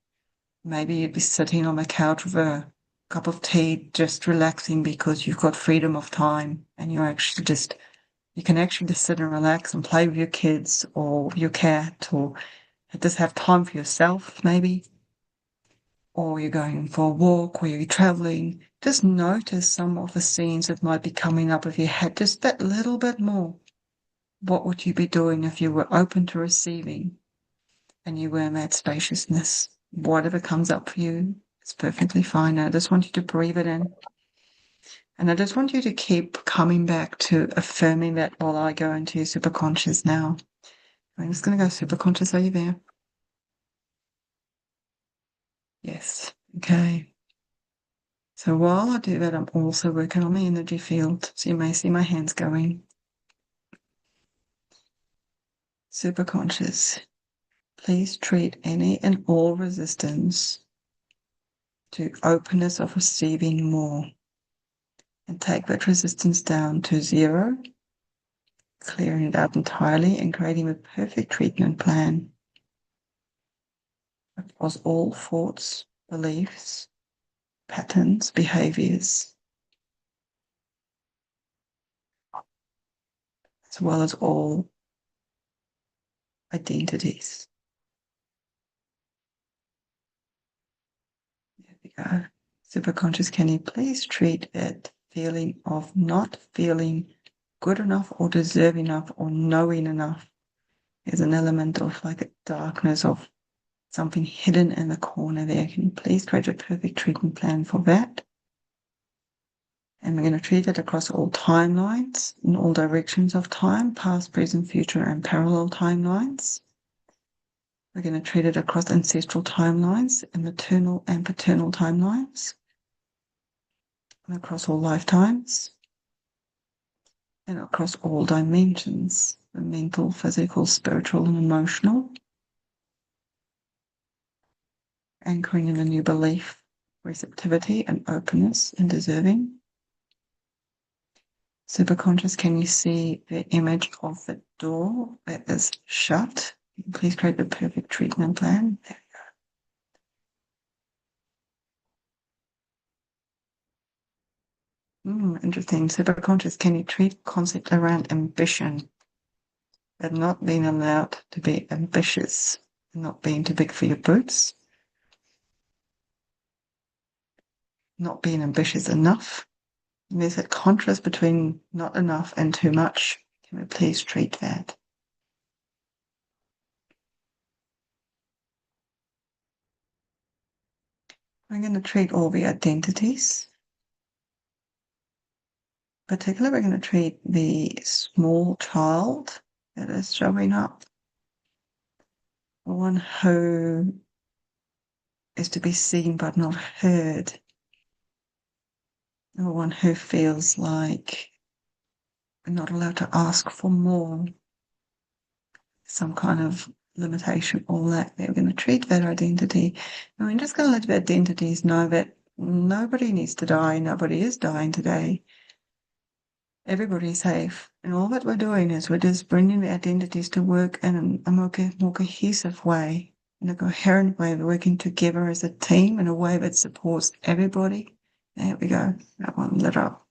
Maybe you'd be sitting on the couch with a cup of tea, just relaxing because you've got freedom of time and you can actually just sit and relax and play with your kids or your cat, or just have time for yourself, maybe. Or you're going for a walk, or you're traveling. Just notice some of the scenes that might be coming up if you had just that little bit more. What would you be doing if you were open to receiving and you were in that spaciousness? Whatever comes up for you, it's perfectly fine. I just want you to breathe it in. And I just want you to keep coming back to affirming that while I go into your superconscious now. I'm just going to go superconscious. Are you there? Yes. Okay. So while I do that, I'm also working on the energy field. So you may see my hands going. Superconscious. Please treat any and all resistance to openness of receiving more, and take that resistance down to 0, clearing it out entirely and creating a perfect treatment plan across all thoughts, beliefs, patterns, behaviors. as well as all identities. There we go. Superconscious, can you please treat that feeling of not feeling good enough or deserve enough or knowing enough as an element of like a darkness of something hidden in the corner there? Can you please create a perfect treatment plan for that? And we're going to treat it across all timelines, in all directions of time, past, present, future, and parallel timelines. We're going to treat it across ancestral timelines and maternal and paternal timelines, and across all lifetimes, and across all dimensions, the mental, physical, spiritual, and emotional. Anchoring in a new belief, receptivity, and openness, and deserving. Superconscious, can you see the image of the door that is shut? Please create the perfect treatment plan. There we go. Interesting. Superconscious, can you treat concept around ambition and not being allowed to be ambitious, not being too big for your boots, not being ambitious enough? And there's a contrast between not enough and too much. Can we please treat that? I'm going to treat all the identities. Particularly, we're going to treat the small child that is showing up, the one who is to be seen but not heard, the one who feels like we're not allowed to ask for more, some kind of limitation or lack there. We're going to treat that identity, and we're just going to let the identities know that nobody needs to die, nobody is dying today. Everybody's safe. And all that we're doing is we're just bringing the identities to work in a more cohesive way, in a coherent way. We're working together as a team in a way that supports everybody. There we go. That one lit up.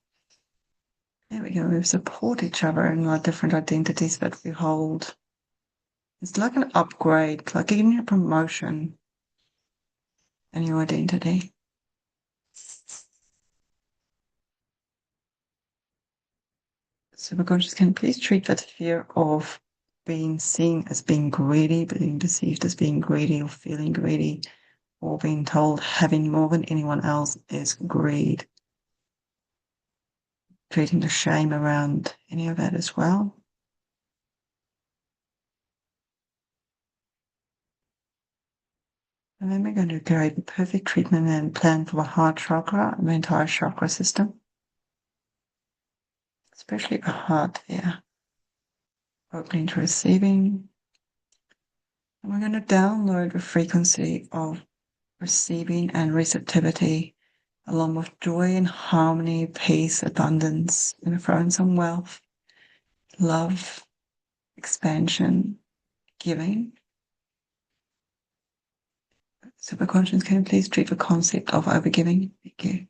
There we go. We support each other in our different identities that we hold. It's like an upgrade, like getting a promotion in your identity. Superconscious, can please treat that fear of being seen as being greedy, being perceived as being greedy or feeling greedy, or being told having more than anyone else is greed. Treating the shame around any of that as well. And then we're going to create the perfect treatment and plan for the heart chakra and the entire chakra system, especially the heart there. Opening to receiving. And we're going to download the frequency of receiving and receptivity, along with joy and harmony, peace, abundance, and throw in some wealth, love, expansion, giving. Superconscious, can you please treat the concept of overgiving? Thank you.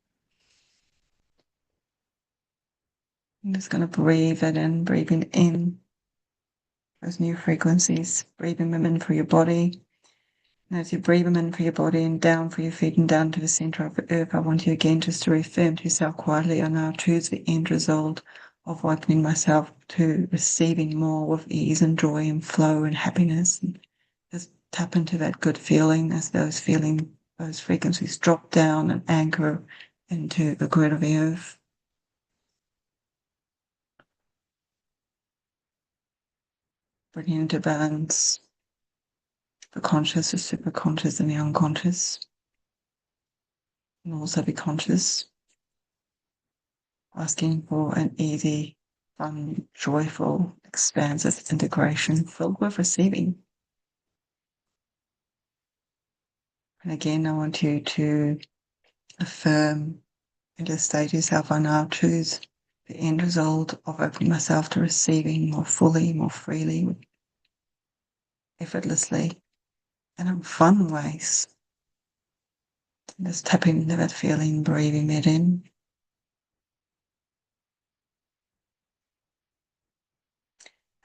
I'm just going to breathe it in, breathing in those new frequencies, breathing them in through your body. And as you breathe them in for your body and down for your feet and down to the center of the earth, I want you again just to reaffirm to yourself quietly, I now choose the end result of opening myself to receiving more with ease and joy and flow and happiness. And just tap into that good feeling as those frequencies drop down and anchor into the grid of the earth. Bringing into balance the conscious, the superconscious, and the unconscious. And also be conscious, asking for an easy, fun, joyful, expansive integration filled with receiving. And again, I want you to affirm and just say to yourself, I now choose the end result of opening myself to receiving more fully, more freely, effortlessly, and in fun ways. Just tapping into that feeling, breathing that in.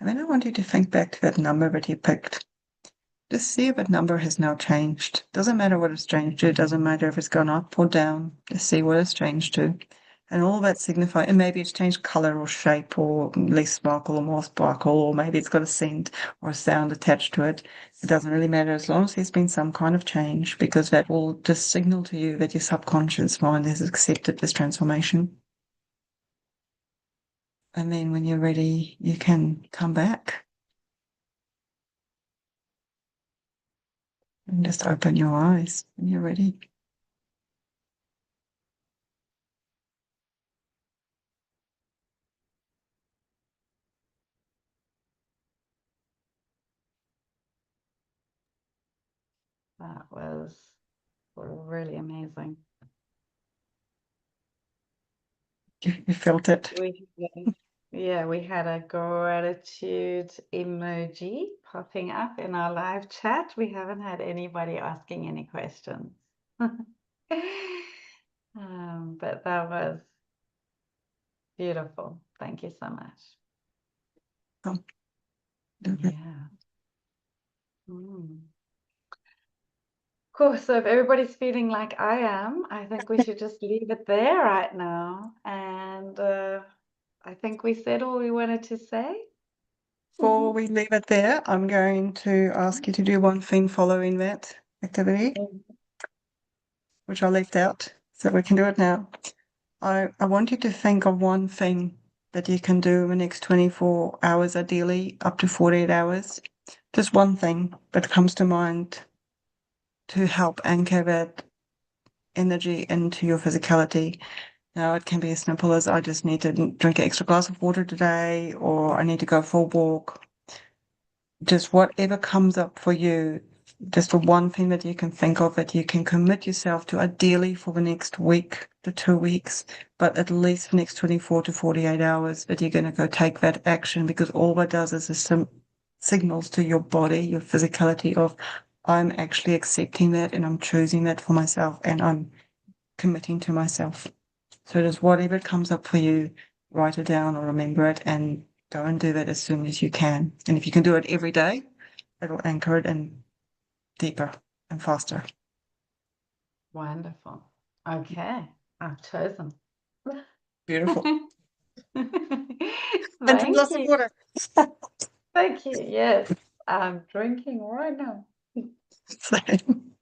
And then I want you to think back to that number that you picked. Just see if that number has now changed. Doesn't matter what it's changed to. It doesn't matter if it's gone up or down. Just see what it's changed to. And all that signify, and maybe it's changed color or shape or less sparkle or more sparkle, or maybe it's got a scent or a sound attached to it. It doesn't really matter as long as there's been some kind of change, because that will just signal to you that your subconscious mind has accepted this transformation. And then when you're ready, you can come back and just open your eyes when you're ready. That was really amazing. You felt it. Yeah, we had a gratitude emoji popping up in our live chat. We haven't had anybody asking any questions. But that was beautiful. Thank you so much. Oh, Yeah. Cool. So if everybody's feeling like I am, I think we should just leave it there right now. And I think we said all we wanted to say. Before we leave it there, I'm going to ask you to do one thing following that activity, which I left out, so we can do it now. I want you to think of one thing that you can do in the next 24 hours, ideally up to 48 hours. Just one thing that comes to mind to help anchor that energy into your physicality. Now, it can be as simple as I just need to drink an extra glass of water today, or I need to go for a walk. Just whatever comes up for you, just the one thing that you can think of that you can commit yourself to, ideally for the next week to 2 weeks, but at least the next 24 to 48 hours, that you're going to go take that action, because all that does is it signals to your body, your physicality of, I'm actually accepting that and I'm choosing that for myself and I'm committing to myself. So just whatever comes up for you, write it down or remember it and go and do that as soon as you can. And if you can do it every day, it'll anchor it in deeper and faster. Wonderful. Okay, I've chosen. Beautiful. And drink Thank lots of you. water. Thank you. Yes, I'm drinking right now. Same.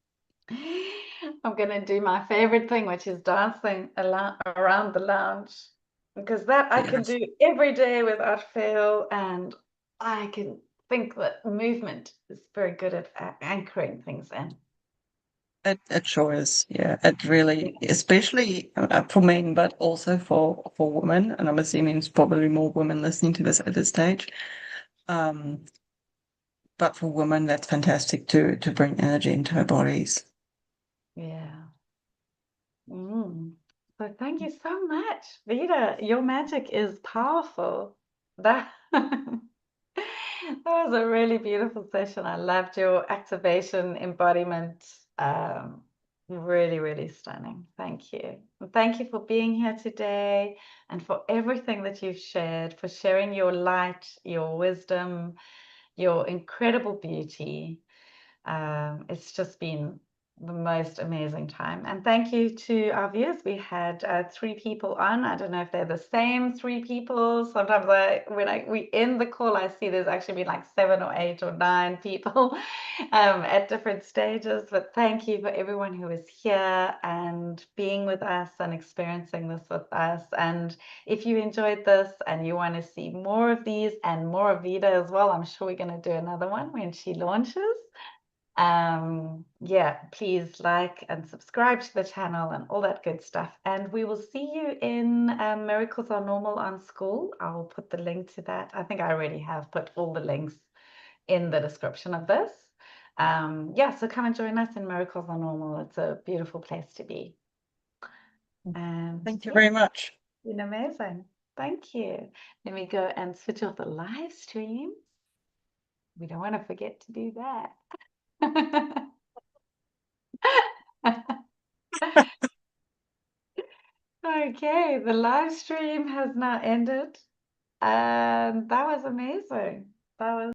I'm going to do my favorite thing, which is dancing around the lounge, because that I can Yes, do every day without fail. And I can think that movement is very good at anchoring things in. it sure is. Yeah, it really, especially for men, but also for women. And I'm assuming it's probably more women listening to this at this stage. Um, but for women, that's fantastic to bring energy into our bodies. Yeah. So thank you so much, Vida. Your magic is powerful. That that was a really beautiful session. I loved your activation embodiment. Really, really stunning. Thank you. And thank you for being here today and for everything that you've shared, for sharing your light, your wisdom, your incredible beauty. It's just been the most amazing time. And thank you to our viewers. We had 3 people on. I don't know if they're the same 3 people. Sometimes we end the call, I see there's actually been like 7 or 8 or 9 people at different stages. But thank you for everyone who is here and being with us and experiencing this with us. And if you enjoyed this and you want to see more of these and more of Vida as well, I'm sure we're going to do another one when she launches. Yeah, please like and subscribe to the channel and all that good stuff. And we will see you in Miracles Are Normal on School. I'll put the link to that. I think I already have put all the links in the description of this. Yeah, so come and join us in Miracles Are Normal. It's a beautiful place to be. And Thank you yeah, very much. it's been amazing. Thank you. Let me go and switch off the live stream. We don't want to forget to do that. Okay, the live stream has now ended. And that was amazing. That was